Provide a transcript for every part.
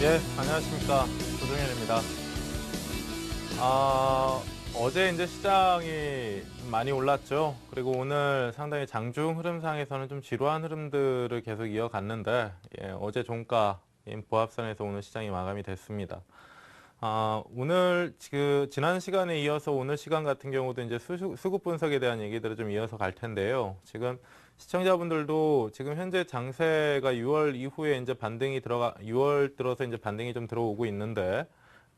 예, 안녕하십니까. 조종현입니다. 어제 이제 시장이 많이 올랐죠. 그리고 오늘 상당히 장중 흐름상에서는 좀 지루한 흐름들을 계속 이어갔는데, 예, 어제 종가인 보합선에서 오늘 시장이 마감이 됐습니다. 오늘 지난 시간에 이어서 오늘 시간 같은 경우도 이제 수급 분석에 대한 얘기들을 좀 이어서 갈 텐데요. 지금 시청자분들도 지금 현재 장세가 6월 이후에 이제 6월 들어서 이제 반등이 좀 들어오고 있는데,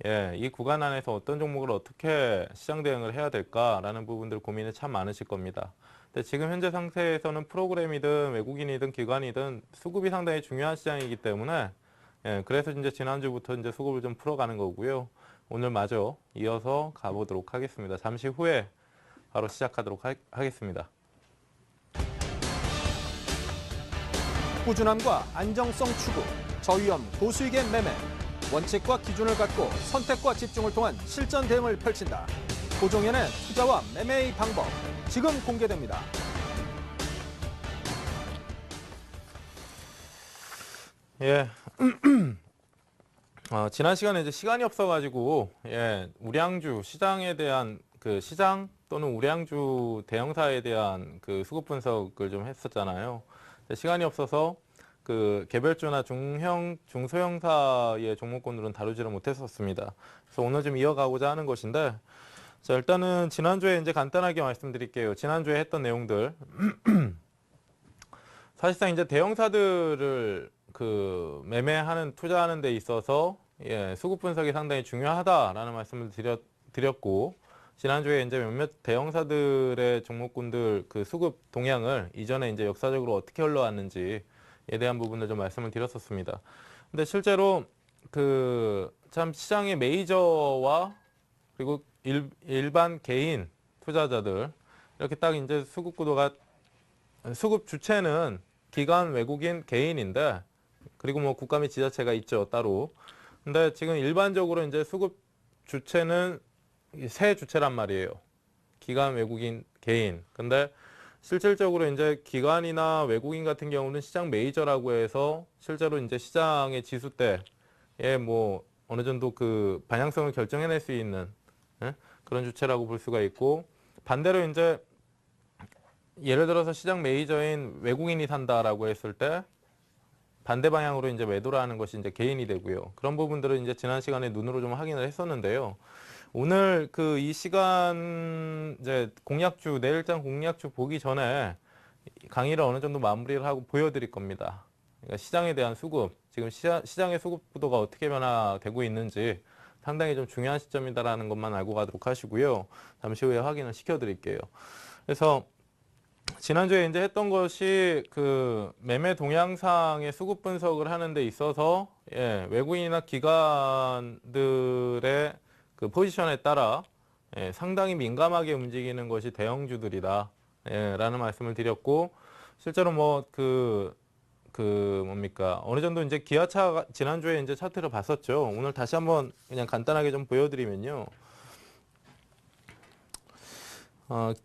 예, 이 구간 안에서 어떤 종목을 어떻게 시장 대응을 해야 될까라는 부분들 고민이 참 많으실 겁니다. 근데 지금 현재 상태에서는 프로그램이든 외국인이든 기관이든 수급이 상당히 중요한 시장이기 때문에, 예, 그래서 이제 지난주부터 이제 수급을 좀 풀어가는 거고요. 오늘 마저 이어서 가보도록 하겠습니다. 잠시 후에 바로 시작하도록 하겠습니다. 꾸준함과 안정성 추구, 저위험 고수익의 매매, 원칙과 기준을 갖고 선택과 집중을 통한 실전 대응을 펼친다. 조종현의 투자와 매매의 방법, 지금 공개됩니다. 예. 지난 시간에 이제 시간이 없어가지고, 예, 우량주 시장에 대한 시장 또는 우량주 대형사에 대한 수급 분석을 좀 했었잖아요. 시간이 없어서 개별주나 중소형사의 종목군들은 다루지를 못했었습니다. 그래서 오늘 좀 이어가고자 하는 것인데, 자, 일단은 지난주에 이제 간단하게 말씀드릴게요. 지난주에 했던 내용들. 사실상 이제 대형사들을 매매하는, 투자하는 데 있어서, 예, 수급 분석이 상당히 중요하다라는 말씀을 드렸고, 지난주에 이제 몇몇 대형사들의 종목군들 수급 동향을 이전에 이제 역사적으로 어떻게 흘러왔는지에 대한 부분을 좀 말씀을 드렸었습니다. 근데 실제로 참 시장의 메이저와 그리고 일반 개인 투자자들 이렇게 딱 이제 수급 주체는 기관, 외국인, 개인인데, 그리고 뭐 국가 및 지자체가 있죠, 따로. 근데 지금 일반적으로 이제 수급 주체는 세 주체란 말이에요. 기관, 외국인, 개인. 근데 실질적으로 이제 기관이나 외국인 같은 경우는 시장 메이저라고 해서 실제로 이제 시장의 지수대에 뭐 어느 정도 방향성을 결정해낼 수 있는, 예? 그런 주체라고 볼 수가 있고, 반대로 이제 예를 들어서 시장 메이저인 외국인이 산다라고 했을 때 반대 방향으로 이제 매도를 하는 것이 이제 개인이 되고요. 그런 부분들은 이제 지난 시간에 눈으로 좀 확인을 했었는데요. 오늘 이 시간 이제 내일장 공략주 보기 전에 강의를 어느 정도 마무리를 하고 보여드릴 겁니다. 그러니까 시장에 대한 수급, 지금 시장의 수급 구도가 어떻게 변화되고 있는지 상당히 좀 중요한 시점이다라는 것만 알고 가도록 하시고요. 잠시 후에 확인을 시켜드릴게요. 그래서 지난주에 이제 했던 것이 매매 동향상의 수급 분석을 하는 데 있어서, 예, 외국인이나 기관들의 포지션에 따라, 예, 상당히 민감하게 움직이는 것이 대형주들이다, 예, 라는 말씀을 드렸고, 실제로 뭐 뭡니까, 어느 정도 이제 기아차 지난주에 이제 차트를 봤었죠. 오늘 다시 한번 그냥 간단하게 좀 보여드리면요.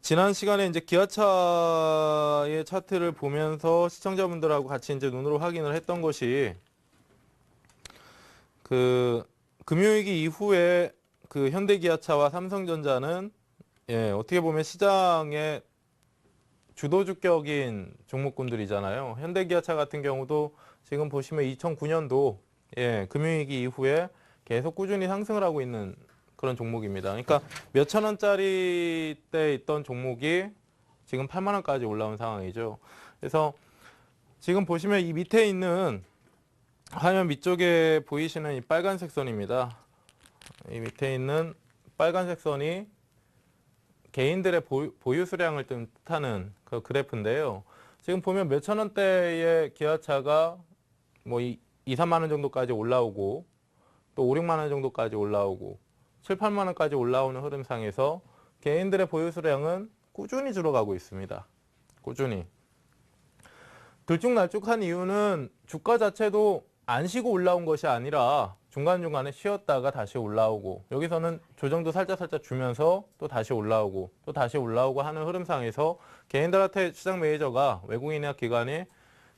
지난 시간에 이제 기아차의 차트를 보면서 시청자분들하고 같이 이제 눈으로 확인을 했던 것이 금융위기 이후에 현대기아차와 삼성전자는, 예, 어떻게 보면 시장의 주도주격인 종목군들이잖아요. 현대기아차 같은 경우도 지금 보시면 2009년도, 예, 금융위기 이후에 계속 꾸준히 상승을 하고 있는 그런 종목입니다. 그러니까 몇천 원짜리 때 있던 종목이 지금 8만 원까지 올라온 상황이죠. 그래서 지금 보시면 이 밑에 있는 화면 밑쪽에 보이시는 이 빨간색 선입니다. 이 밑에 있는 빨간색 선이 개인들의 보유 수량을 뜻하는 그 그래프인데요. 지금 보면 몇천 원대의 기아차가 뭐 2, 3만 원 정도까지 올라오고, 또 5, 6만 원 정도까지 올라오고, 7, 8만 원까지 올라오는 흐름상에서 개인들의 보유 수량은 꾸준히 줄어가고 있습니다. 꾸준히. 들쭉날쭉한 이유는 주가 자체도 안 쉬고 올라온 것이 아니라 중간중간에 쉬었다가 다시 올라오고, 여기서는 조정도 살짝 주면서 또 다시 올라오고 또 다시 올라오고 하는 흐름상에서 개인들한테 시장 매니저가, 외국인이나 기관이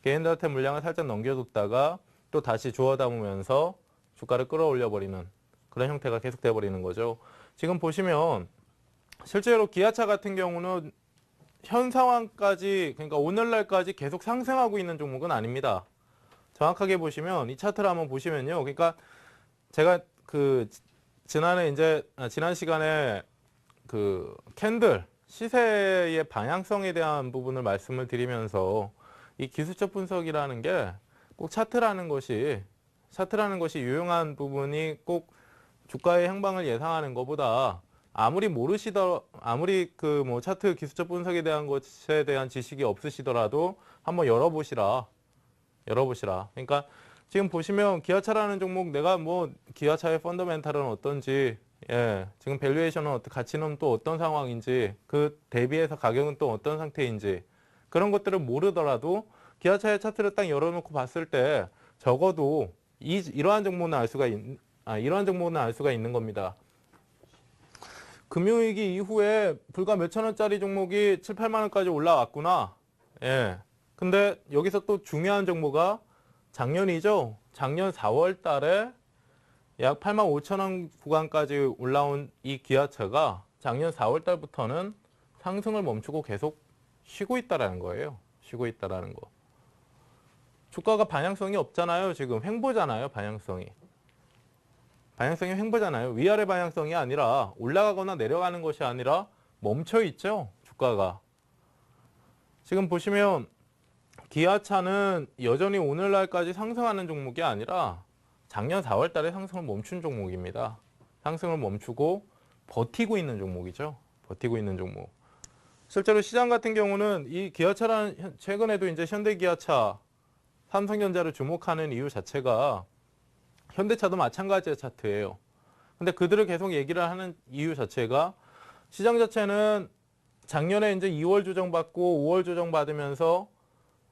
개인들한테 물량을 살짝 넘겨뒀다가 또 다시 주워 담으면서 주가를 끌어올려 버리는 그런 형태가 계속돼 버리는 거죠. 지금 보시면 실제로 기아차 같은 경우는 현 상황까지, 그러니까 오늘날까지 계속 상승하고 있는 종목은 아닙니다. 정확하게 보시면 이 차트를 한번 보시면요. 그러니까 제가 지난 시간에 캔들 시세의 방향성에 대한 부분을 말씀을 드리면서 이 기술적 분석이라는 게 꼭 차트라는 것이 유용한 부분이 꼭 주가의 행방을 예상하는 것보다 아무리 차트 기술적 분석에 대한 것에 대한 지식이 없으시더라도 한번 열어보시라. 그러니까 지금 보시면 기아차라는 종목, 내가 기아차의 펀더멘탈은 어떤지, 지금 밸류에이션은 가치는 또 어떤 상황인지, 그 대비해서 가격은 또 어떤 상태인지, 그런 것들을 모르더라도 기아차의 차트를 딱 열어놓고 봤을 때 적어도 이러한 정보는 알 수가 있는 겁니다. 금융위기 이후에 불과 몇천 원짜리 종목이 7, 8만 원까지 올라왔구나. 근데 여기서 또 중요한 정보가 작년이죠. 작년 4월 달에 약 8만 5천 원 구간까지 올라온 이 기아차가 작년 4월 달부터는 상승을 멈추고 계속 쉬고 있다라는 거예요. 주가가 방향성이 없잖아요. 지금 횡보잖아요. 방향성이 횡보잖아요. 위아래 방향성이 아니라 올라가거나 내려가는 것이 아니라 멈춰 있죠. 주가가. 지금 보시면 기아차는 여전히 오늘날까지 상승하는 종목이 아니라 작년 4월 달에 상승을 멈춘 종목입니다. 상승을 멈추고 버티고 있는 종목이죠. 실제로 시장 같은 경우는 이 기아차라는, 최근에도 이제 현대기아차, 삼성전자를 주목하는 이유 자체가 현대차도 마찬가지의 차트예요. 근데 그들을 계속 얘기를 하는 이유 자체가 시장 자체는 작년에 이제 2월 조정받고 5월 조정받으면서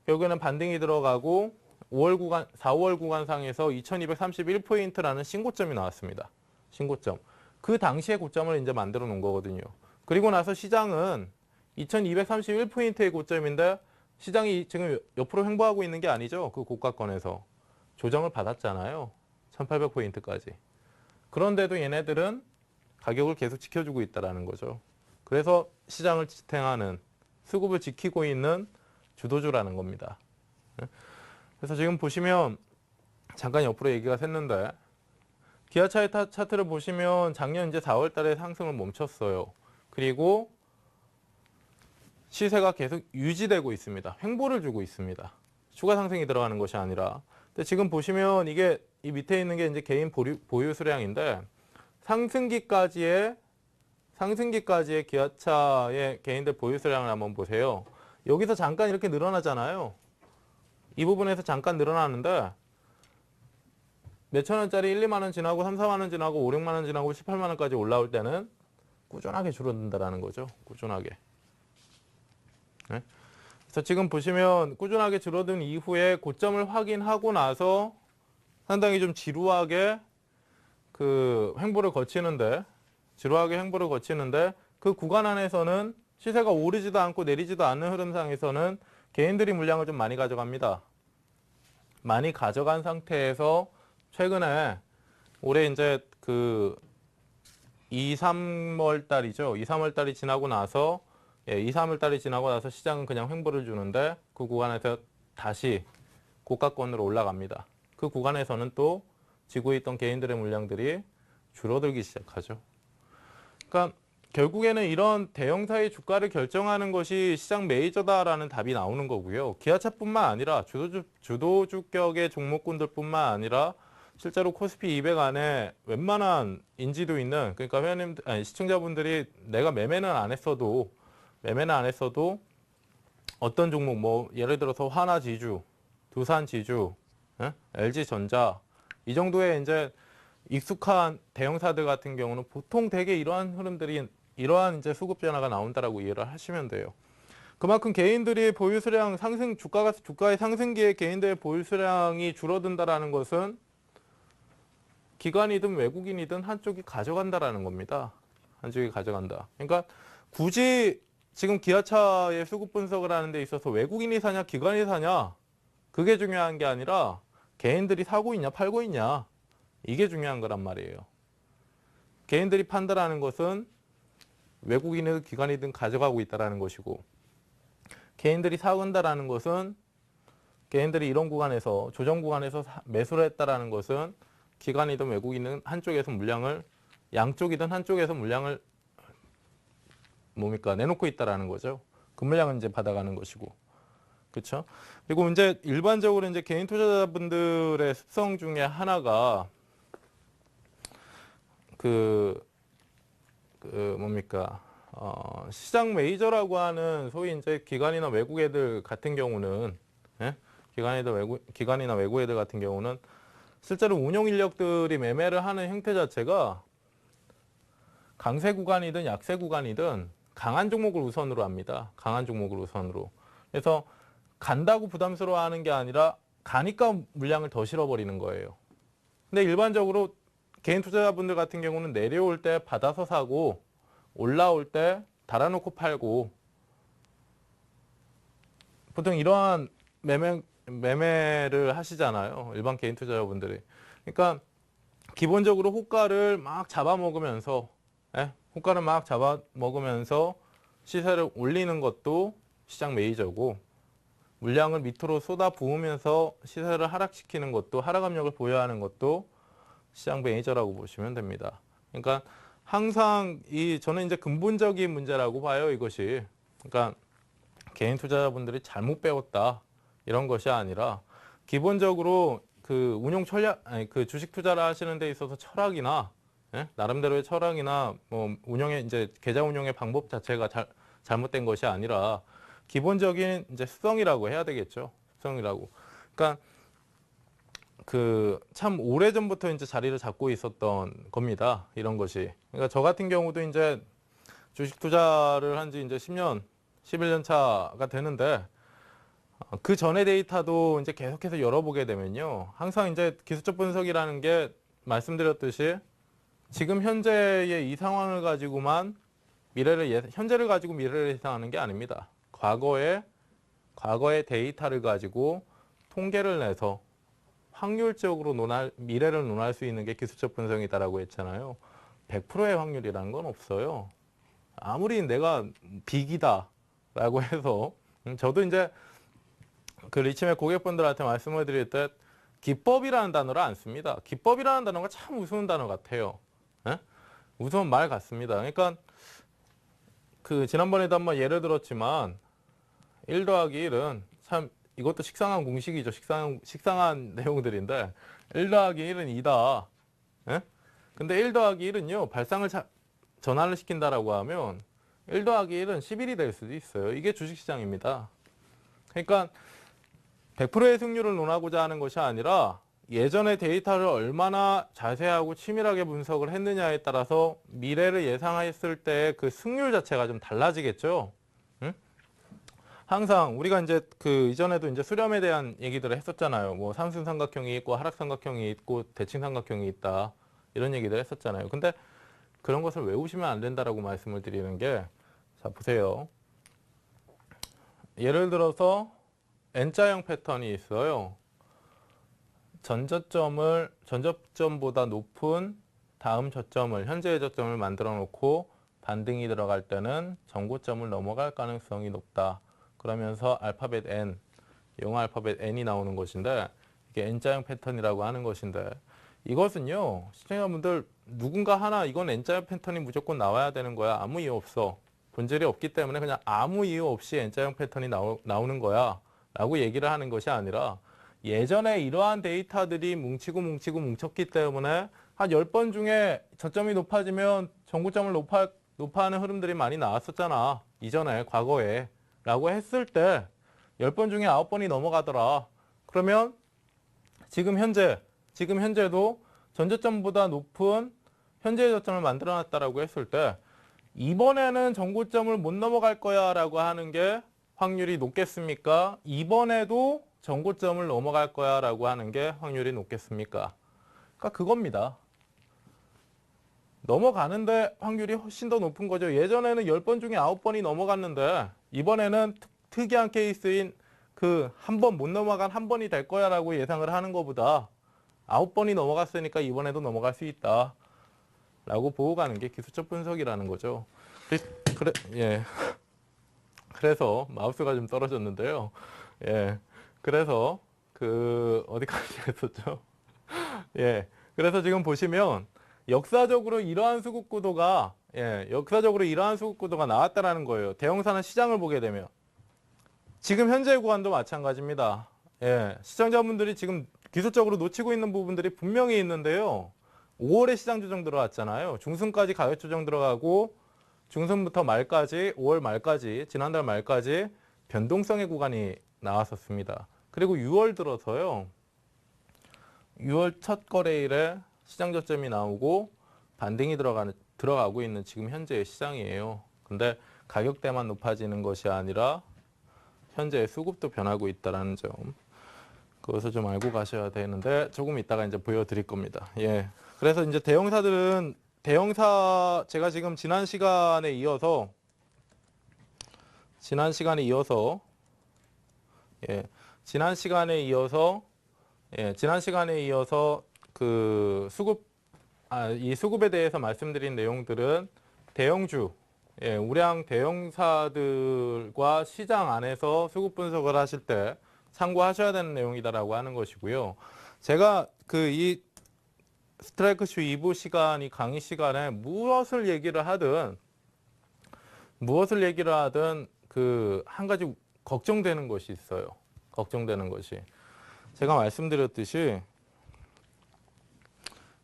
결국에는 반등이 들어가고 4월 구간상에서 2231포인트라는 신고점이 나왔습니다. 신고점. 그 당시의 고점을 이제 만들어 놓은 거거든요. 그리고 나서 시장은 2231포인트의 고점인데 시장이 지금 옆으로 횡보하고 있는 게 아니죠. 그 고가권에서 조정을 받았잖아요. 1800포인트까지. 그런데도 얘네들은 가격을 계속 지켜주고 있다는 거죠. 그래서 시장을 지탱하는, 수급을 지키고 있는 주도주라는 겁니다. 그래서 지금 보시면 잠깐 옆으로 얘기가 샜는데 기아차의 차트를 보시면 작년 이제 4월 달에 상승을 멈췄어요. 그리고 시세가 계속 유지되고 있습니다. 횡보를 주고 있습니다. 추가 상승이 들어가는 것이 아니라. 근데 지금 보시면 이게 이 밑에 있는 게 이제 개인 보유 수량인데 상승기까지의 기아차의 개인들 보유 수량을 한번 보세요. 여기서 잠깐 이렇게 늘어나잖아요. 이 부분에서 잠깐 늘어나는데 몇천 원짜리 1, 2만 원 지나고 3, 4만 원 지나고 5, 6만 원 지나고 18만 원까지 올라올 때는 꾸준하게 줄어든다는 거죠. 꾸준하게. 네? 그래서 지금 보시면 꾸준하게 줄어든 이후에 고점을 확인하고 나서 상당히 좀 지루하게 횡보를 거치는데 그 구간 안에서는 시세가 오르지도 않고 내리지도 않는 흐름상에서는 개인들이 물량을 좀 많이 가져갑니다. 많이 가져간 상태에서 최근에 올해 이제 2, 3월 달이죠. 2, 3월 달이 지나고 나서 2, 3월 달이 지나고 나서 시장은 그냥 횡보를 주는데 그 구간에서 다시 고가권으로 올라갑니다. 그 구간에서는 또 지고 있던 개인들의 물량들이 줄어들기 시작하죠. 그러니까 결국에는 이런 대형사의 주가를 결정하는 것이 시장 메이저다라는 답이 나오는 거고요. 기아차뿐만 아니라 주도주격의 종목군들뿐만 아니라 실제로 코스피 200 안에 웬만한 인지도 있는, 그러니까 시청자분들이 내가 매매는 안 했어도 어떤 종목, 예를 들어서 하나지주, 두산지주, LG전자 이 정도의 이제 익숙한 대형사들 같은 경우는 보통 대개 이러한 흐름들이, 이러한 이제 수급 변화가 나온다라고 이해를 하시면 돼요. 그만큼 개인들이 보유 수량 주가의 상승기에 개인들의 보유 수량이 줄어든다라는 것은 기관이든 외국인이든 한쪽이 가져간다라는 겁니다. 한쪽이 가져간다. 그러니까 굳이 지금 기아차의 수급 분석을 하는 데 있어서 외국인이 사냐 기관이 사냐 그게 중요한 게 아니라 개인들이 사고 있냐 팔고 있냐 이게 중요한 거란 말이에요. 개인들이 판다라는 것은 외국인이든 기관이든 가져가고 있다는 것이고, 개인들이 사간다라는 것은 개인들이 이런 구간에서 조정 구간에서 매수를 했다라는 것은 기관이든 외국인은 한쪽에서 물량을, 양쪽이든 한쪽에서 물량을 내놓고 있다라는 거죠. 그 물량은 이제 받아가는 것이고, 그렇죠? 그리고 이제 일반적으로 이제 개인 투자자분들의 습성 중에 하나가 시장 메이저라고 하는 소위 이제 기관이나 외국 애들 같은 경우는, 예? 기관이나 외국 애들 같은 경우는 실제로 운용 인력들이 매매를 하는 형태 자체가 강세 구간이든 약세 구간이든 강한 종목을 우선으로 합니다. 강한 종목을 우선으로. 그래서 간다고 부담스러워하는 게 아니라 가니까 물량을 더 실어버리는 거예요. 근데 일반적으로 개인 투자자분들 같은 경우는 내려올 때 받아서 사고 올라올 때 달아놓고 팔고, 보통 이러한 매매를 하시잖아요. 일반 개인 투자자분들이. 그러니까 기본적으로 호가를 막 잡아먹으면서, 호가를 막 잡아먹으면서 시세를 올리는 것도 시장 메이저고, 물량을 밑으로 쏟아 부으면서 시세를 하락시키는 것도, 하락 압력을 보여하는 것도 시장 메이저라고 보시면 됩니다. 그러니까 항상 저는 이제 근본적인 문제라고 봐요, 이것이. 그러니까 개인 투자자분들이 잘못 배웠다, 이런 것이 아니라 기본적으로 그 운용 전략, 그 주식 투자를 하시는 데 있어서 철학이나, 나름대로의 철학이나 뭐 운영의 이제 계좌 운용의 방법 자체가 잘못된 것이 아니라 기본적인 이제 습성이라고 해야 되겠죠. 습성이라고. 그러니까 참 오래전부터 이제 자리를 잡고 있었던 겁니다. 이런 것이. 그러니까 저 같은 경우도 이제 주식 투자를 한 지 이제 10년, 11년 차가 되는데, 그 전의 데이터도 이제 계속해서 열어보게 되면요. 항상 이제 기술적 분석이라는 게 말씀드렸듯이 지금 현재의 이 상황을 가지고만 현재를 가지고 미래를 예상하는 게 아닙니다. 과거의 데이터를 가지고 통계를 내서 확률적으로 미래를 논할 수 있는 게 기술적 분석이다라고 했잖아요. 100%의 확률이라는 건 없어요. 아무리 내가 빅이다라고 해서, 저도 이제 그 리치맥 고객분들한테 말씀을 드릴 때 기법이라는 단어를 안 씁니다. 기법이라는 단어가 참 우스운 단어 같아요. 우스운 말 같습니다. 그러니까 지난번에도 한번 예를 들었지만 1 더하기 1은 참 이것도 식상한 공식이죠. 식상한 내용들인데 1 더하기 1은 2다. 근데 1 더하기 1은요. 발상을 전환을 시킨다라고 하면 1 더하기 1은 11이 될 수도 있어요. 이게 주식시장입니다. 그러니까 100%의 승률을 논하고자 하는 것이 아니라 예전의 데이터를 얼마나 자세하고 치밀하게 분석을 했느냐에 따라서 미래를 예상했을 때 그 승률 자체가 좀 달라지겠죠. 항상 우리가 이제 이전에도 이제 수렴에 대한 얘기들을 했었잖아요. 뭐 상승 삼각형이 있고 하락 삼각형이 있고 대칭 삼각형이 있다, 이런 얘기들 했었잖아요. 근데 그런 것을 외우시면 안 된다라고 말씀을 드리는 게, 자 보세요. 예를 들어서 N자형 패턴이 있어요. 전저점보다 높은 다음 저점을, 현재의 저점을 만들어 놓고 반등이 들어갈 때는 전고점을 넘어갈 가능성이 높다. 그러면서 알파벳 N, 영어 알파벳 N이 나오는 것인데, 이게 N자형 패턴이라고 하는 것인데, 이것은요, 시청자분들 누군가 하나 이건 N자형 패턴이 무조건 나와야 되는 거야, 아무 이유 없어, 본질이 없기 때문에 그냥 아무 이유 없이 N자형 패턴이 나오는 거야 라고 얘기를 하는 것이 아니라, 예전에 이러한 데이터들이 뭉쳤기 때문에 한 10번 중에 저점이 높아지면 전고점을 높아하는 흐름들이 많이 나왔었잖아, 이전에, 과거에 라고 했을 때 10번 중에 9번이 넘어가더라. 그러면 지금 현재도 전저점보다 높은 현재의 저점을 만들어 놨다라고 했을 때 이번에는 전고점을 못 넘어갈 거야 라고 하는 게 확률이 높겠습니까? 이번에도 전고점을 넘어갈 거야 라고 하는 게 확률이 높겠습니까? 그러니까 그겁니다. 넘어가는데 확률이 훨씬 더 높은 거죠. 예전에는 10번 중에 9번이 넘어갔는데 이번에는 특이한 케이스인 한 번 못 넘어간 한 번이 될 거야 라고 예상을 하는 것보다 9번이 넘어갔으니까 이번에도 넘어갈 수 있다. 라고 보고 가는 게 기술적 분석이라는 거죠. 예. 그래서 마우스가 좀 떨어졌는데요. 예. 그래서 어디까지 했었죠? 예. 그래서 지금 보시면 역사적으로 이러한 수급 구도가 나왔다라는 거예요. 대형사나 시장을 보게 되면. 지금 현재 구간도 마찬가지입니다. 예. 시청자분들이 지금 기술적으로 놓치고 있는 부분들이 분명히 있는데요. 5월에 시장 조정 들어왔잖아요. 중순까지 가격 조정 들어가고 중순부터 말까지 5월 말까지 지난달 말까지 변동성의 구간이 나왔었습니다. 그리고 6월 들어서요. 6월 첫 거래일에 시장 저점이 나오고 반등이 들어가고 있는 지금 현재의 시장이에요. 근데 가격대만 높아지는 것이 아니라 현재의 수급도 변하고 있다는 점. 그것을 좀 알고 가셔야 되는데 조금 이따가 이제 보여드릴 겁니다. 예. 그래서 이제 대형사 제가 지금 지난 시간에 이어서 이 수급에 대해서 말씀드린 내용들은 대형주, 우량 대형사들과 시장 안에서 수급 분석을 하실 때 참고하셔야 되는 내용이다라고 하는 것이고요. 제가 이 스트라이크쇼 2부 시간, 이 강의 시간에 무엇을 얘기를 하든 한 가지 걱정되는 것이 있어요. 걱정되는 것이. 제가 말씀드렸듯이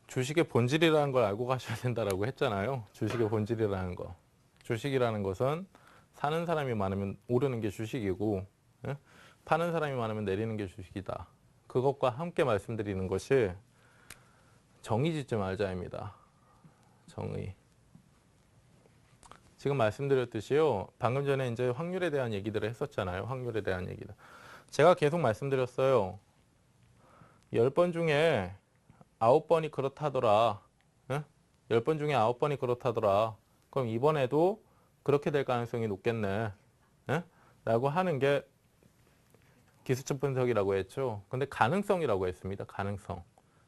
주식의 본질이라는 걸 알고 가셔야 된다라고 했잖아요. 주식의 본질이라는 거. 주식이라는 것은 사는 사람이 많으면 오르는 게 주식이고, 파는 사람이 많으면 내리는 게 주식이다. 그것과 함께 말씀드리는 것이 정의 짓지 말자입니다. 정의. 지금 말씀드렸듯이요. 방금 전에 이제 확률에 대한 얘기들을 했었잖아요. 확률에 대한 얘기들. 제가 계속 말씀드렸어요. 10번 중에 9번이 그렇다더라. 10번 중에 9번이 그렇다더라. 그럼 이번에도 그렇게 될 가능성이 높겠네. 라고 하는 게 기술적 분석이라고 했죠. 근데 가능성이라고 했습니다. 가능성.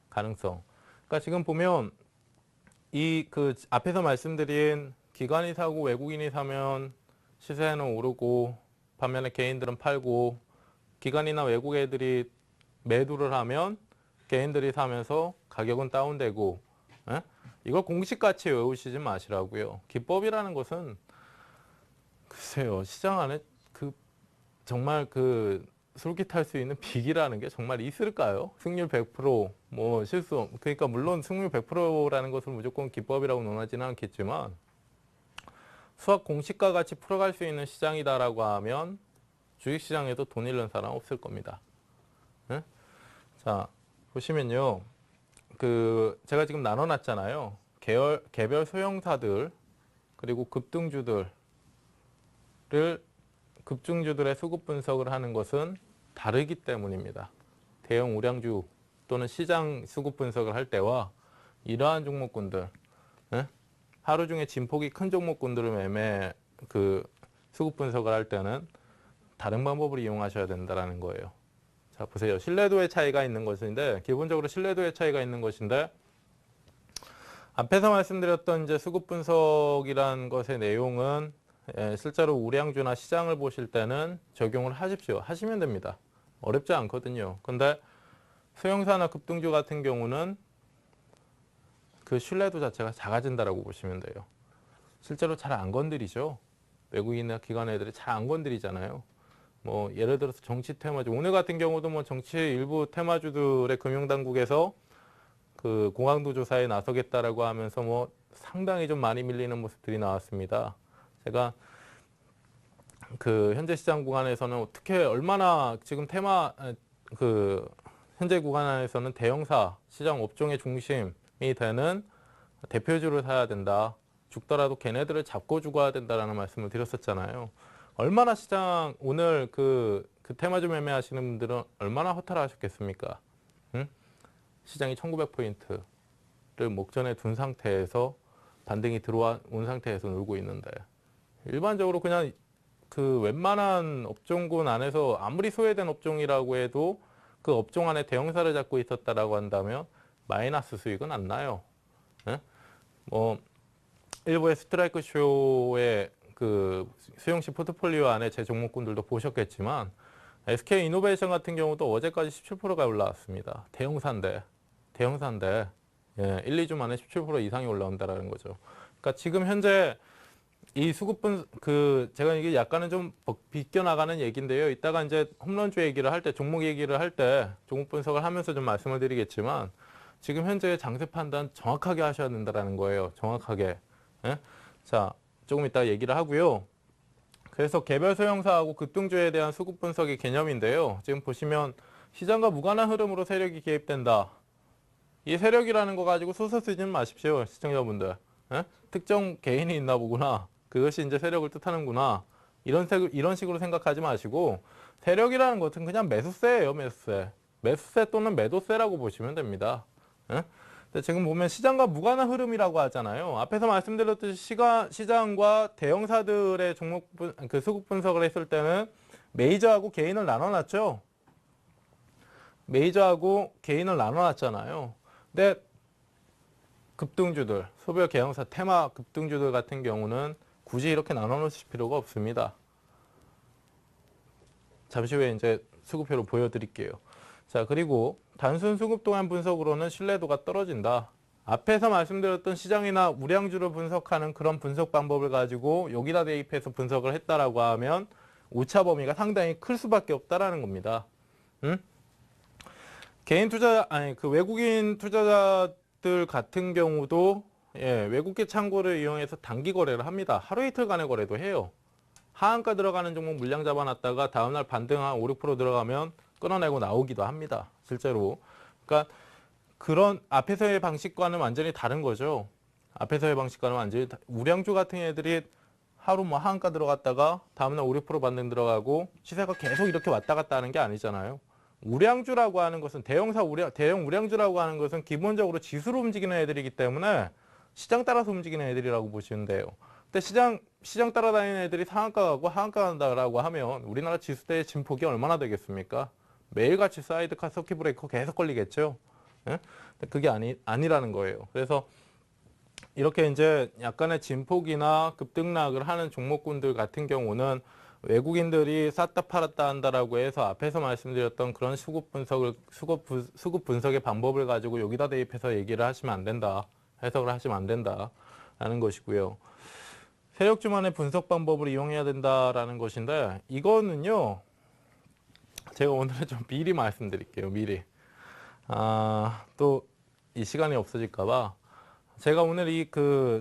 그러니까 지금 보면 앞에서 말씀드린 기관이 사고 외국인이 사면 시세는 오르고 반면에 개인들은 팔고 기관이나 외국 애들이 매도를 하면 개인들이 사면서 가격은 다운되고 이걸 공식같이 외우시지 마시라고요. 기법이라는 것은 글쎄요. 시장 안에 정말 솔깃할 수 있는 빅이라는 게 정말 있을까요? 승률 100%, 뭐 실수. 그러니까 물론 승률 100%라는 것을 무조건 기법이라고 논하지는 않겠지만 수학 공식과 같이 풀어갈 수 있는 시장이다라고 하면 주식시장에도 돈 잃는 사람 없을 겁니다. 자, 보시면요. 제가 지금 나눠놨잖아요. 개별 소형사들 그리고 급등주들의 수급 분석을 하는 것은 다르기 때문입니다. 대형 우량주 또는 시장 수급 분석을 할 때와 이러한 종목군들, 하루 중에 진폭이 큰 종목군들을 수급 분석을 할 때는 다른 방법을 이용하셔야 된다는 거예요. 자, 보세요. 신뢰도의 차이가 있는 것인데, 기본적으로 신뢰도의 차이가 있는 것인데, 앞에서 말씀드렸던 이제 수급 분석이라는 것의 내용은 실제로 우량주나 시장을 보실 때는 적용을 하십시오. 하시면 됩니다. 어렵지 않거든요. 근데 소형사나 급등주 같은 경우는 그 신뢰도 자체가 작아진다라고 보시면 돼요. 실제로 잘 안 건드리죠. 외국인이나 기관 애들이 잘 안 건드리잖아요. 뭐 예를 들어서 정치 테마주, 오늘 같은 경우도 뭐 정치 일부 테마주들의 금융당국에서 공황도 조사에 나서겠다라고 하면서 뭐 상당히 좀 많이 밀리는 모습들이 나왔습니다. 제가 현재 시장 구간에서는 어떻게 얼마나 지금 현재 구간 안에서는 대형사 시장 업종의 중심이 되는 대표주를 사야 된다. 죽더라도 걔네들을 잡고 죽어야 된다라는 말씀을 드렸었잖아요. 얼마나 시장 오늘 테마주 매매하시는 분들은 얼마나 허탈하셨겠습니까? 시장이 1900포인트를 목전에 둔 상태에서 반등이 들어온 상태에서 놀고 있는데 일반적으로 그냥 웬만한 업종군 안에서 아무리 소외된 업종이라고 해도 그 업종 안에 대형사를 잡고 있었다라고 한다면 마이너스 수익은 안 나요. 예? 뭐 일부의 스트라이크 쇼의 그 수용시 포트폴리오 안에 제 종목군들도 보셨겠지만 SK 이노베이션 같은 경우도 어제까지 17%가 올라왔습니다. 대형사인데 예, 1, 2주 만에 17% 이상이 올라온다라는 거죠. 그러니까 지금 현재 이 수급분 제가 이게 약간은 좀 비껴나가는 얘기인데요. 이따가 이제 홈런주 얘기를 할 때, 종목 얘기를 할 때 종목 분석을 하면서 좀 말씀을 드리겠지만 지금 현재 장세 판단 정확하게 하셔야 된다라는 거예요. 정확하게. 예? 자, 조금 이따 얘기를 하고요. 그래서 개별 소형사하고 급등주에 대한 수급 분석의 개념인데요. 지금 보시면 시장과 무관한 흐름으로 세력이 개입된다. 이 세력이라는 거 가지고 소설 쓰지는 마십시오, 시청자분들. 예? 특정 개인이 있나 보구나. 그것이 이제 세력을 뜻하는구나. 이런 식으로 생각하지 마시고 세력이라는 것은 그냥 매수세예요, 매수세. 매수세 또는 매도세라고 보시면 됩니다. 예? 근데 지금 보면 시장과 무관한 흐름이라고 하잖아요. 앞에서 말씀드렸듯이 시장과 대형사들의 수급 분석을 했을 때는 메이저하고 개인을 나눠놨죠. 메이저하고 개인을 나눠놨잖아요. 근데 급등주들, 소별 개형사 테마 급등주들 같은 경우는 굳이 이렇게 나눠놓으실 필요가 없습니다. 잠시 후에 이제 수급표로 보여드릴게요. 자, 그리고 단순 수급 동안 분석으로는 신뢰도가 떨어진다. 앞에서 말씀드렸던 시장이나 우량주를 분석하는 그런 분석 방법을 가지고 여기다 대입해서 분석을 했다라고 하면 오차 범위가 상당히 클 수밖에 없다라는 겁니다. 개인 투자, 외국인 투자자들 같은 경우도 외국계 창고를 이용해서 단기 거래를 합니다. 하루 이틀간의 거래도 해요. 하한가 들어가는 종목 물량 잡아놨다가 다음날 반등 한 5, 6% 들어가면 끊어내고 나오기도 합니다. 실제로. 그러니까 그런 앞에서의 방식과는 완전히 다른 거죠. 앞에서의 방식과는 완전히 우량주 같은 애들이 하루 뭐 하한가 들어갔다가 다음날 5, 6% 반등 들어가고 시세가 계속 이렇게 왔다 갔다 하는 게 아니잖아요. 우량주라고 하는 것은 대형 우량주라고 하는 것은 기본적으로 지수로 움직이는 애들이기 때문에 시장 따라서 움직이는 애들이라고 보시면 돼요. 근데 시장 따라다니는 애들이 상한가 가고 하한가 간다라고 하면 우리나라 지수대의 진폭이 얼마나 되겠습니까? 매일같이 사이드카 서킷 브레이커 계속 걸리겠죠. 예? 근데 그게 아니라는 거예요. 그래서 이렇게 이제 약간의 진폭이나 급등락을 하는 종목군들 같은 경우는 외국인들이 쌌다 팔았다 한다라고 해서 앞에서 말씀드렸던 그런 수급 분석의 방법을 가지고 여기다 대입해서 얘기를 하시면 안 된다. 해석을 하시면 안 된다라는 것이고요. 세력주만의 분석 방법을 이용해야 된다라는 것인데 이거는요. 제가 오늘은 좀 미리 말씀드릴게요. 미리. 또 이 시간이 없어질까 봐. 제가 오늘 이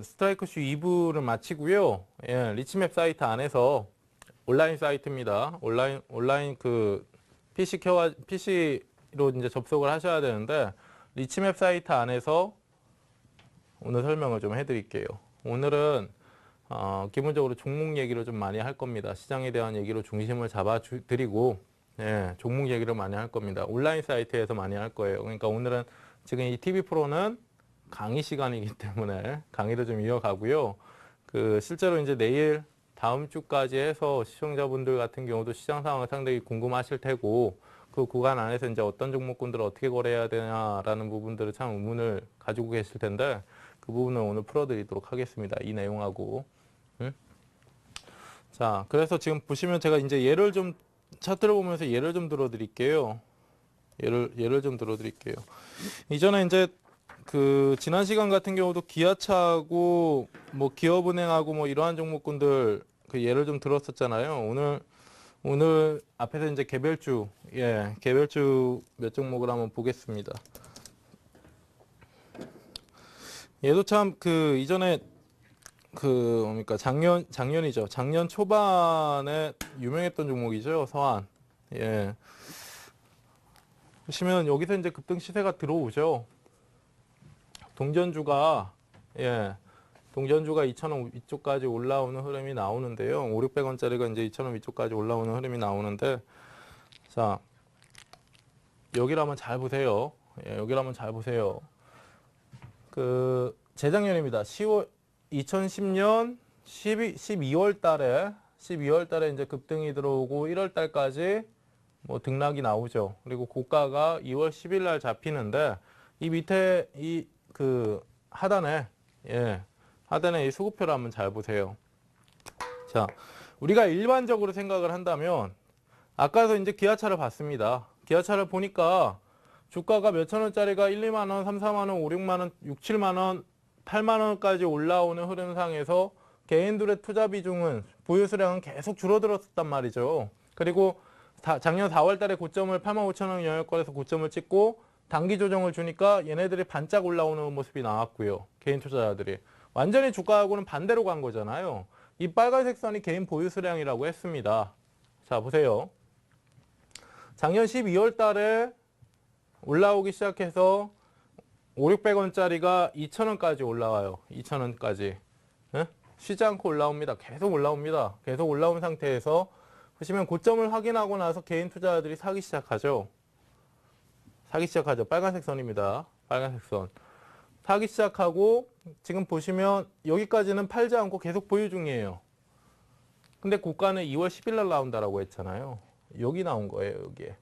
스트라이크쇼 2부를 마치고요. 예, 리치맵 사이트 안에서 온라인 사이트입니다. 온라인 PC로 이제 접속을 하셔야 되는데 리치맵 사이트 안에서 오늘 설명을 좀 해드릴게요. 오늘은 기본적으로 종목 얘기를 좀 많이 할 겁니다. 시장에 대한 얘기로 중심을 잡아드리고 예, 종목 얘기를 많이 할 겁니다. 온라인 사이트에서 많이 할 거예요. 그러니까 오늘은 지금 이 TV 프로는 강의 시간이기 때문에 강의도 좀 이어가고요. 실제로 이제 내일 다음 주까지 해서 시청자분들 같은 경우도 시장 상황을 상당히 궁금하실 테고 그 구간 안에서 이제 어떤 종목군들을 어떻게 거래해야 되냐라는 부분들을 참 의문을 가지고 계실 텐데 그 부분을 오늘 풀어드리도록 하겠습니다. 이 내용하고. 자, 그래서 지금 보시면 제가 이제 예를 좀 차트를 보면서 예를 좀 들어드릴게요. 예를 좀 들어드릴게요. 이전에 이제 지난 시간 같은 경우도 기아차하고 뭐 기업은행하고 뭐 이러한 종목군들 예를 좀 들었었잖아요. 오늘 앞에서 이제 개별주 몇 종목을 한번 보겠습니다. 얘도 참 이전에 뭡니까 작년이죠. 작년 초반에 유명했던 종목이죠. 서한. 예. 보시면 여기서 이제 급등 시세가 들어오죠. 동전주가 2,000원 위쪽까지 올라오는 흐름이 나오는데요. 5, 600원짜리가 이제 2,000원 위쪽까지 올라오는 흐름이 나오는데 자, 여기를 한번 잘 보세요. 예, 여기를 한번 잘 보세요. 재작년입니다. 2010년 12월 달에 이제 급등이 들어오고 1월 달까지 뭐 등락이 나오죠. 그리고 고가가 2월 10일 날 잡히는데 이 밑에 이 그 하단에 하단에 이 수급표를 한번 잘 보세요. 자, 우리가 일반적으로 생각을 한다면 아까도 이제 기아차를 봤습니다. 기아차를 보니까 주가가 몇천 원짜리가 1, 2만 원, 3, 4만 원, 5, 6만 원, 6, 7만 원, 8만 원까지 올라오는 흐름상에서 개인들의 투자 비중은 보유 수량은 계속 줄어들었단 말이죠. 그리고 작년 4월 달에 고점을 8만 5천 원 영역권에서 고점을 찍고 단기 조정을 주니까 얘네들이 반짝 올라오는 모습이 나왔고요. 개인 투자자들이. 완전히 주가하고는 반대로 간 거잖아요. 이 빨간색 선이 개인 보유 수량이라고 했습니다. 자, 보세요. 작년 12월 달에 올라오기 시작해서 5, 600원짜리가 2,000원까지 올라와요. 2,000원까지. 쉬지 않고 올라옵니다. 계속 올라옵니다. 계속 올라온 상태에서 보시면 고점을 확인하고 나서 개인 투자자들이 사기 시작하죠. 사기 시작하죠. 빨간색 선입니다. 빨간색 선. 사기 시작하고 지금 보시면 여기까지는 팔지 않고 계속 보유 중이에요. 근데 고가는 2월 10일 날 나온다라고 했잖아요. 여기 나온 거예요. 여기에.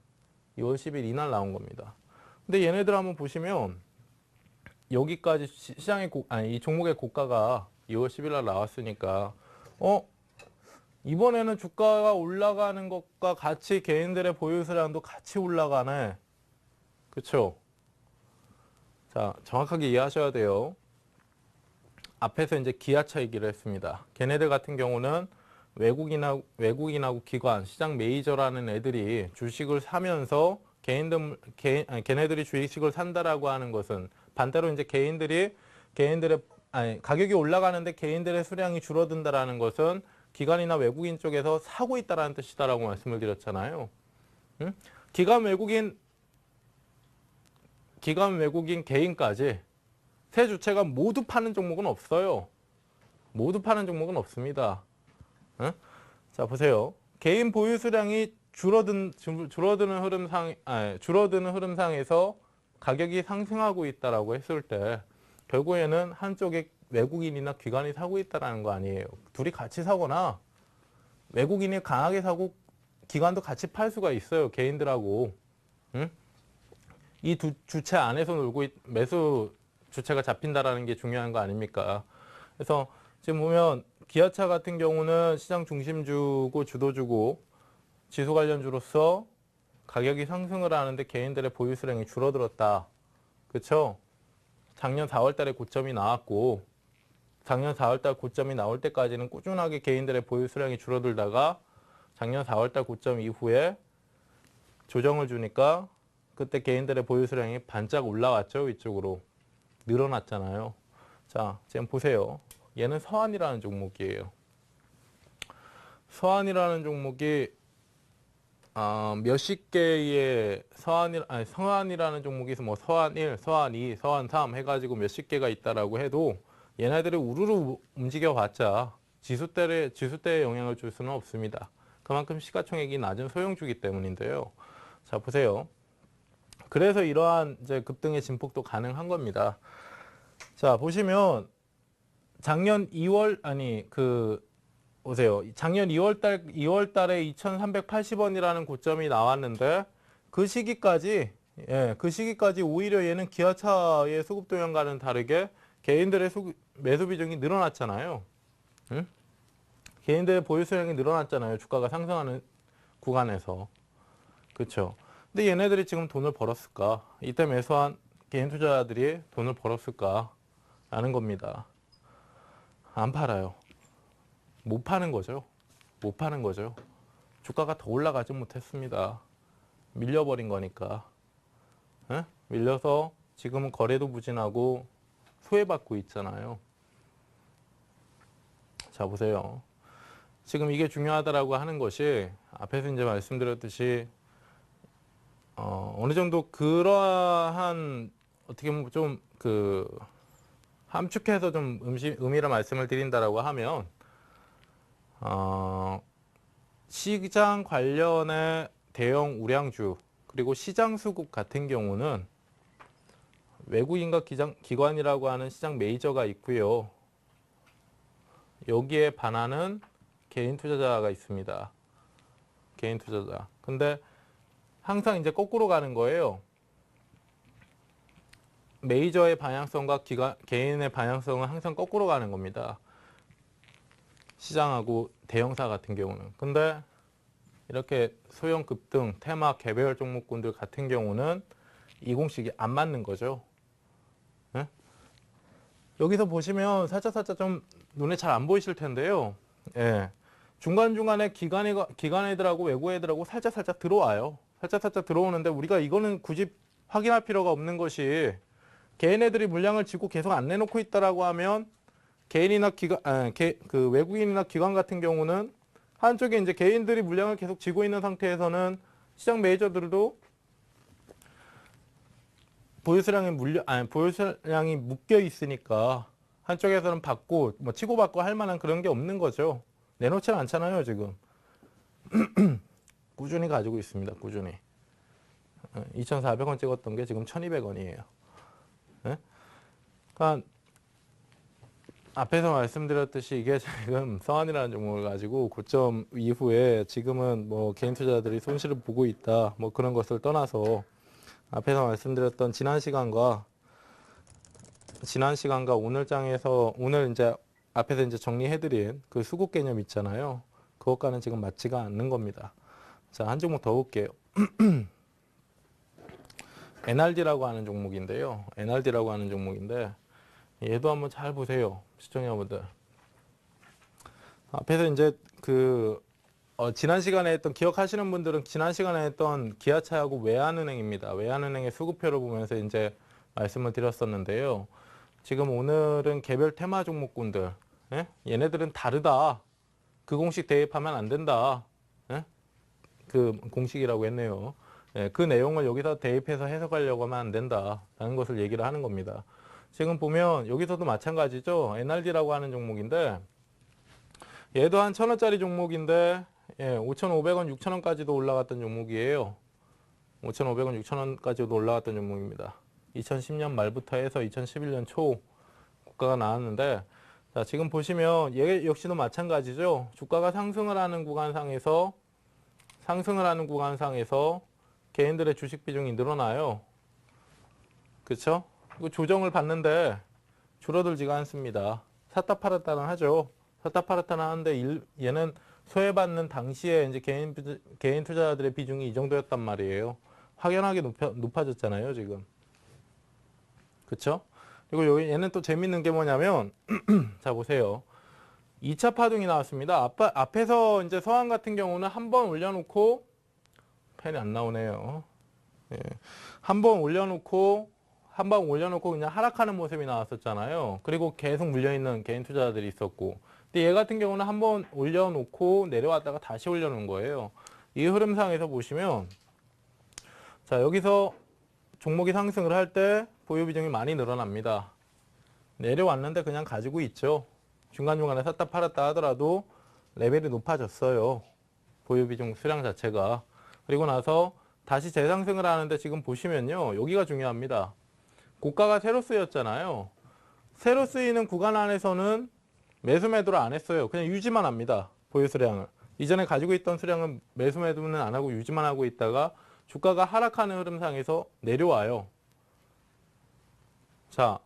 2월 10일 이날 나온 겁니다. 근데 얘네들 한번 보시면 여기까지 시장의 이 종목의 고가가 2월 10일 날 나왔으니까 이번에는 주가가 올라가는 것과 같이 개인들의 보유 수량도 같이 올라가네. 그쵸? 자, 정확하게 이해하셔야 돼요. 앞에서 이제 기아차 얘기를 했습니다. 걔네들 같은 경우는 외국인하고 기관, 시장 메이저라는 애들이 주식을 사면서 걔네들이 주식을 산다라고 하는 것은 반대로 이제 개인들의 가격이 올라가는데 개인들의 수량이 줄어든다라는 것은 기관이나 외국인 쪽에서 사고 있다라는 뜻이다라고 말씀을 드렸잖아요. 응? 기관 외국인 개인까지 세 주체가 모두 파는 종목은 없어요. 모두 파는 종목은 없습니다. 응? 자, 보세요. 개인 보유 수량이 줄어드는 흐름상에서 가격이 상승하고 있다라고 했을 때 결국에는 한쪽에 외국인이나 기관이 사고 있다라는 거 아니에요. 둘이 같이 사거나 외국인이 강하게 사고 기관도 같이 팔 수가 있어요. 개인들하고. 응? 이 두 주체 안에서 매수 주체가 잡힌다라는 게 중요한 거 아닙니까? 그래서 지금 보면 기아차 같은 경우는 시장 중심주고 주도주고 지수 관련주로서 가격이 상승을 하는데 개인들의 보유 수량이 줄어들었다. 그렇죠? 작년 4월 달에 고점이 나왔고 작년 4월 달 고점이 나올 때까지는 꾸준하게 개인들의 보유 수량이 줄어들다가 작년 4월 달 고점 이후에 조정을 주니까 그때 개인들의 보유 수량이 반짝 올라왔죠. 위쪽으로. 늘어났잖아요. 자, 지금 보세요. 얘는 서한이라는 종목이에요. 서한이라는 종목이 몇십 개의 서한이라는 종목에서 뭐 서한 1, 서한 2, 서한 3 해가지고 몇십 개가 있다라고 해도 얘네들이 우르르 움직여 봤자 지수대에 영향을 줄 수는 없습니다. 그만큼 시가총액이 낮은 소형주기 때문인데요. 자, 보세요. 그래서 이러한 이제 급등의 진폭도 가능한 겁니다. 자, 보시면 작년 2월 보세요. 작년 2월 달에 2,380원이라는 고점이 나왔는데 그 시기까지 오히려 얘는 기아차의 수급 동향과는 다르게 개인들의 매수 비중이 늘어났잖아요. 응? 개인들의 보유 수량이 늘어났잖아요. 주가가 상승하는 구간에서. 그렇죠? 근데 얘네들이 지금 돈을 벌었을까? 이때 매수한 개인 투자자들이 돈을 벌었을까? 라는 겁니다. 안 팔아요. 못 파는 거죠. 못 파는 거죠. 주가가 더 올라가지 못했습니다. 밀려버린 거니까. 에? 밀려서 지금은 거래도 부진하고 소외받고 있잖아요. 자, 보세요. 지금 이게 중요하다라고 하는 것이 앞에서 이제 말씀드렸듯이 어느 정도 그러한 어떻게 보면 좀 함축해서 좀 의미를 말씀을 드린다라고 하면 시장 관련의 대형 우량주 그리고 시장 수급 같은 경우는 외국인과 기관이라고 하는 시장 메이저가 있고요. 여기에 반하는 개인 투자자가 있습니다. 개인 투자자. 근데 항상 이제 거꾸로 가는 거예요. 메이저의 방향성과 개인의 방향성은 항상 거꾸로 가는 겁니다. 시장하고 대형사 같은 경우는. 근데 이렇게 소형 급등, 테마, 개별 종목군들 같은 경우는 이 공식이 안 맞는 거죠. 네? 여기서 보시면 살짝 좀 눈에 잘 안 보이실 텐데요. 예. 중간중간에 기관 애들하고 외국 애들하고 살짝 들어와요. 살짝 들어오는데 우리가 이거는 굳이 확인할 필요가 없는 것이 개인 애들이 물량을 쥐고 계속 안 내놓고 있다라고 하면 개인이나 그 외국인이나 기관 같은 경우는 한쪽에 이제 개인들이 물량을 계속 쥐고 있는 상태에서는 시장 메이저들도 보유수량이 묶여 있으니까 한쪽에서는 받고 뭐 치고받고 할 만한 그런 게 없는 거죠. 내놓지는 않잖아요, 지금. 꾸준히 가지고 있습니다. 꾸준히. 2,400원 찍었던 게 지금 1,200원이에요. 네? 그러니까 앞에서 말씀드렸듯이 이게 지금 성한이라는 종목을 가지고 고점 이후에 지금은 뭐 개인 투자자들이 손실을 보고 있다. 뭐 그런 것을 떠나서 앞에서 말씀드렸던 지난 시간과 오늘 장에서 오늘 이제 앞에서 이제 정리해드린 그 수급 개념 있잖아요. 그것과는 지금 맞지가 않는 겁니다. 자, 한 종목 더 볼게요. NRD라고 하는 종목인데요. NRD라고 하는 종목인데 얘도 한번 잘 보세요, 시청자분들. 앞에서 이제 지난 시간에 했던 기억하시는 분들은 지난 시간에 했던 기아차하고 외환은행입니다. 외환은행의 수급표를 보면서 이제 말씀을 드렸었는데요. 지금 오늘은 개별 테마 종목군들, 예? 얘네들은 다르다. 그 공식 대입하면 안 된다. 예? 그 공식이라고 했네요. 예, 그 내용을 여기서 대입해서 해석하려고 하면 안 된다라는 것을 얘기를 하는 겁니다. 지금 보면 여기서도 마찬가지죠. NRD라고 하는 종목인데 얘도 한 1,000원짜리 종목인데 5,500원, 6,000원까지도 올라갔던 종목이에요. 5,500원, 6,000원까지도 올라갔던 종목입니다. 2010년 말부터 해서 2011년 초 고가가 나왔는데 자, 지금 보시면 얘 역시도 마찬가지죠. 주가가 상승을 하는 구간상에서 개인들의 주식 비중이 늘어나요. 그렇죠? 조정을 받는데 줄어들지가 않습니다. 샀다 팔았다는 하죠. 샀다 팔았다는 하는데 얘는 소외받는 당시에 이제 개인 투자자들의 비중이 이 정도였단 말이에요. 확연하게 높아졌잖아요, 지금. 그렇죠? 그리고 얘는 또 재밌는 게 뭐냐면 자, 보세요. 2차 파동이 나왔습니다. 앞에서 이제 서한 같은 경우는 한 번 올려놓고 펜이 안 나오네요. 예. 한 번 올려놓고 그냥 하락하는 모습이 나왔었잖아요. 그리고 계속 물려있는 개인 투자자들이 있었고. 근데 얘 같은 경우는 한 번 올려놓고 내려왔다가 다시 올려놓은 거예요. 이 흐름상에서 보시면 자, 여기서 종목이 상승을 할 때 보유 비중이 많이 늘어납니다. 내려왔는데 그냥 가지고 있죠. 중간중간에 샀다 팔았다 하더라도 레벨이 높아졌어요. 보유 비중 수량 자체가. 그리고 나서 다시 재상승을 하는데 지금 보시면요. 여기가 중요합니다. 고가가 새로 쓰였잖아요. 새로 쓰이는 구간 안에서는 매수 매도를 안 했어요. 그냥 유지만 합니다. 보유 수량을. 이전에 가지고 있던 수량은 매수 매도는 안 하고 유지만 하고 있다가 주가가 하락하는 흐름상에서 내려와요. 자,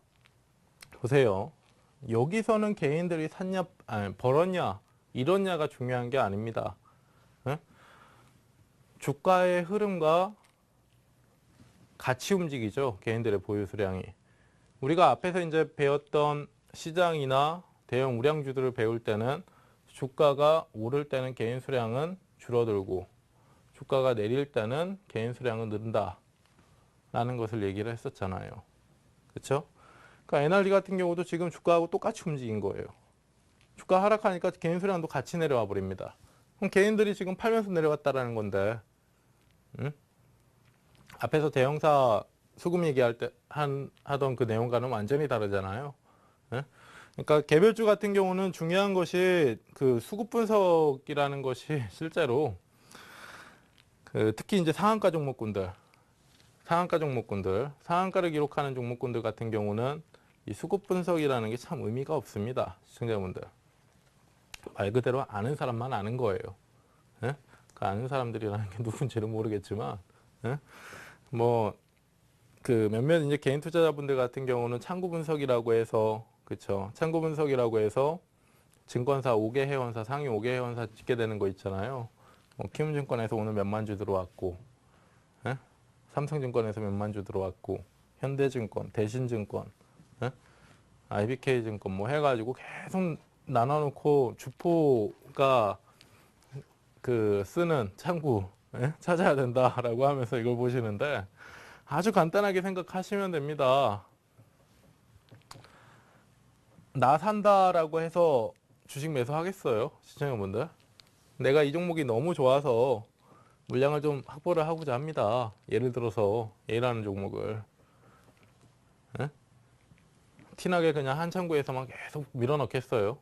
보세요. 여기서는 개인들이 샀냐, 벌었냐, 잃었냐가 중요한 게 아닙니다. 네? 주가의 흐름과 같이 움직이죠. 개인들의 보유 수량이. 우리가 앞에서 이제 배웠던 시장이나 대형 우량주들을 배울 때는 주가가 오를 때는 개인 수량은 줄어들고 주가가 내릴 때는 개인 수량은 는다 라는 것을 얘기를 했었잖아요. 그렇죠? 그러니까 NRD 같은 경우도 지금 주가하고 똑같이 움직인 거예요. 주가 하락하니까 개인 수량도 같이 내려와 버립니다. 그럼 개인들이 지금 팔면서 내려갔다라는 건데, 응? 앞에서 대형사 수급 얘기할 때 하던 그 내용과는 완전히 다르잖아요. 응? 그러니까 개별주 같은 경우는 중요한 것이 그 수급 분석이라는 것이 실제로 특히 이제 상한가 종목군들, 상한가를 기록하는 종목군들 같은 경우는 이 수급 분석이라는 게 참 의미가 없습니다. 시청자분들. 말 그대로 아는 사람만 아는 거예요. 예? 그 아는 사람들이라는 게 누군지는 모르겠지만, 예? 뭐 그 몇몇 이제 개인 투자자분들 같은 경우는 창구 분석이라고 해서 그쵸? 창구 분석이라고 해서 증권사 5개 회원사 상위 5개 회원사 찍게 되는 거 있잖아요. 뭐 키움증권에서 오늘 몇만 주 들어왔고, 예? 삼성증권에서 몇만 주 들어왔고, 현대증권, 대신증권, 예? IBK증권 뭐 해가지고 계속 나눠놓고 주포가 그 쓰는 창구 예? 찾아야 된다라고 하면서 이걸 보시는데 아주 간단하게 생각하시면 됩니다. 나 산다라고 해서 주식 매수하겠어요, 시청자분들? 내가 이 종목이 너무 좋아서 물량을 좀 확보를 하고자 합니다. 예를 들어서 A라는 종목을 예? 티나게 그냥 한 창구에서만 계속 밀어넣겠어요.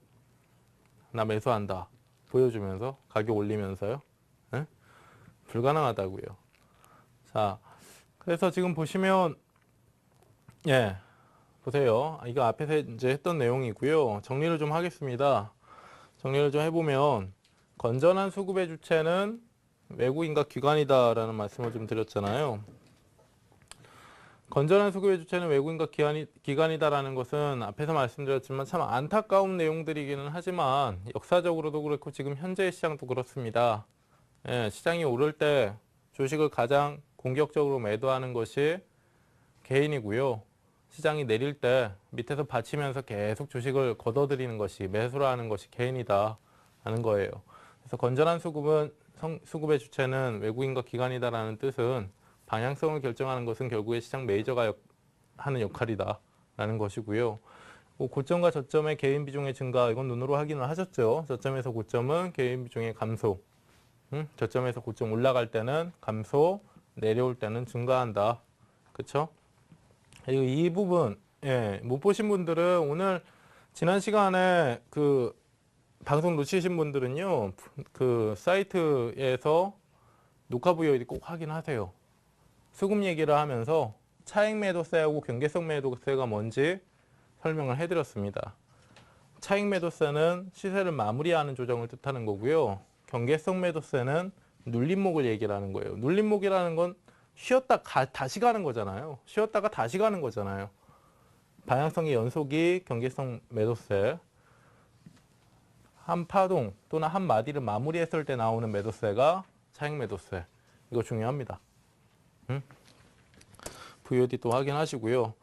나 매수한다 보여주면서 가격 올리면서요. 예? 불가능하다고요. 자, 그래서 지금 보시면 예, 보세요. 이거 앞에서 이제 했던 내용이고요. 정리를 좀 하겠습니다. 정리를 좀 해보면 건전한 수급의 주체는 외국인과 기관이다라는 말씀을 좀 드렸잖아요. 건전한 수급의 주체는 외국인과 기관이다라는 것은 앞에서 말씀드렸지만 참 안타까운 내용들이기는 하지만 역사적으로도 그렇고 지금 현재의 시장도 그렇습니다. 예, 시장이 오를 때 주식을 가장 공격적으로 매도하는 것이 개인이고요. 시장이 내릴 때 밑에서 받치면서 계속 주식을 걷어들이는 것이 매수를 하는 것이 개인이다 하는 거예요. 그래서 건전한 수급의 주체는 외국인과 기관이다라는 뜻은 방향성을 결정하는 것은 결국에 시장 메이저가 하는 역할이다 라는 것이고요. 고점과 저점의 개인 비중의 증가, 이건 눈으로 확인을 하셨죠. 저점에서 고점은 개인 비중의 감소, 저점에서 고점 올라갈 때는 감소, 내려올 때는 증가한다. 그쵸? 이 부분, 예, 못 보신 분들은 오늘 지난 시간에 그 방송 놓치신 분들은요, 그 사이트에서 녹화 VOD 꼭 확인하세요. 수급 얘기를 하면서 차익 매도세하고 경계성 매도세가 뭔지 설명을 해드렸습니다. 차익 매도세는 시세를 마무리하는 조정을 뜻하는 거고요. 경계성 매도세는 눌림목을 얘기를 하는 거예요. 눌림목이라는 건 쉬었다 다시 가는 거잖아요. 쉬었다가 다시 가는 거잖아요. 방향성의 연속이 경계성 매도세. 한 파동 또는 한 마디를 마무리했을 때 나오는 매도세가 차익 매도세. 이거 중요합니다. VOD 또 확인하시고요.